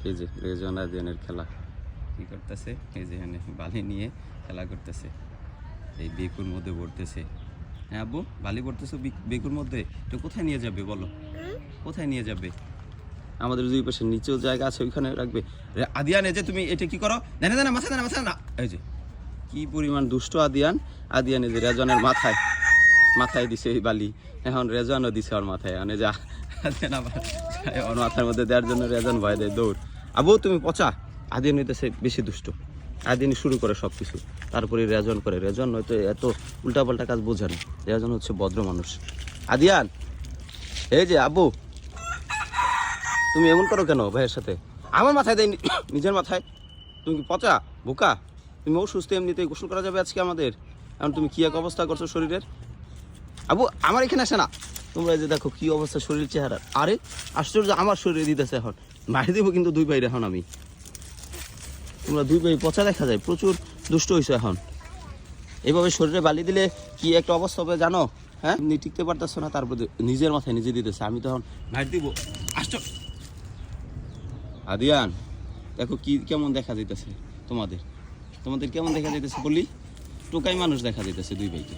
এই যে রেজন আদিয়ানের খেলা কি করতেছে, এই যে এখানে বালি নিয়ে খেলা করতেছে, এই বেকুর মধ্যে পড়তেছে। হ্যাঁ আব্বু, বালি পড়তেছো বেকুর মধ্যে, তো কোথায় নিয়ে যাবে বলো, কোথায় নিয়ে যাবে? আমাদের দুই পাশে নিচেও জায়গা আছে, ওইখানে রাখবে। আদিয়ান এই যে তুমি এটা কি করো, না না না, মাথা না, মাথা না। এই যে কি পরিমাণ দুষ্ট আদিয়ান, আদিয়ান এই যে রেজনের মাথায় মাথায় দিছে এই বালি, এখন রেজনও দিছে ওর মাথায়, মানে যা আদিয়ান আবার ওর মাথার মধ্যে দেওয়ার জন্য রেজন ভয় দেয় দৌড়। আবু তুমি পচা, আদিয়ান হইতেছে বেশি দুষ্ট, আদিয়ানি শুরু করে সব কিছু, তারপরে রেজন করে। রেজন হয়তো এত উল্টাপাল্টা কাজ বোঝে না, রেজন হচ্ছে ভদ্র মানুষ। আদিয়ান এই যে আব্বু, তুমি এমন করো কেন ভাইয়ের সাথে? আমার মাথায় দেয়, নিজের মাথায়। তুমি কি পচা বোকা? তুমি অসুস্থ, এমনিতেই গোসল করা যাবে আজকে আমাদের, এখন তুমি কি এক অবস্থা করছো শরীরের। আবু আমার এখানে আসে না, তোমরা যে দেখো কি অবস্থা শরীর চেহারা। আরে আশ্চর্য, আমার শরীরে দিতেছে এখন, মারি দেবো কিন্তু দুই ভাইয়ের এখন আমি। তোমরা দুই ভাই পচা দেখা যায়, প্রচুর দুষ্ট হয়েছো এখন। এইভাবে শরীরে বালি দিলে কি একটা অবস্থা হবে জানো? হ্যাঁ, তুমি টিকতে পারতেছো না, তারপরে নিজের মাথায় নিজে দিতেছে, আমি তখন মারি দিব। আশ্চর্য। আদিয়ান দেখো কি কেমন দেখা যাইতেছে তোমাদের, তোমাদের কেমন দেখা যাইতেছে বলি, টোকাই মানুষ দেখা যাইতেছে দুই ভাইকে।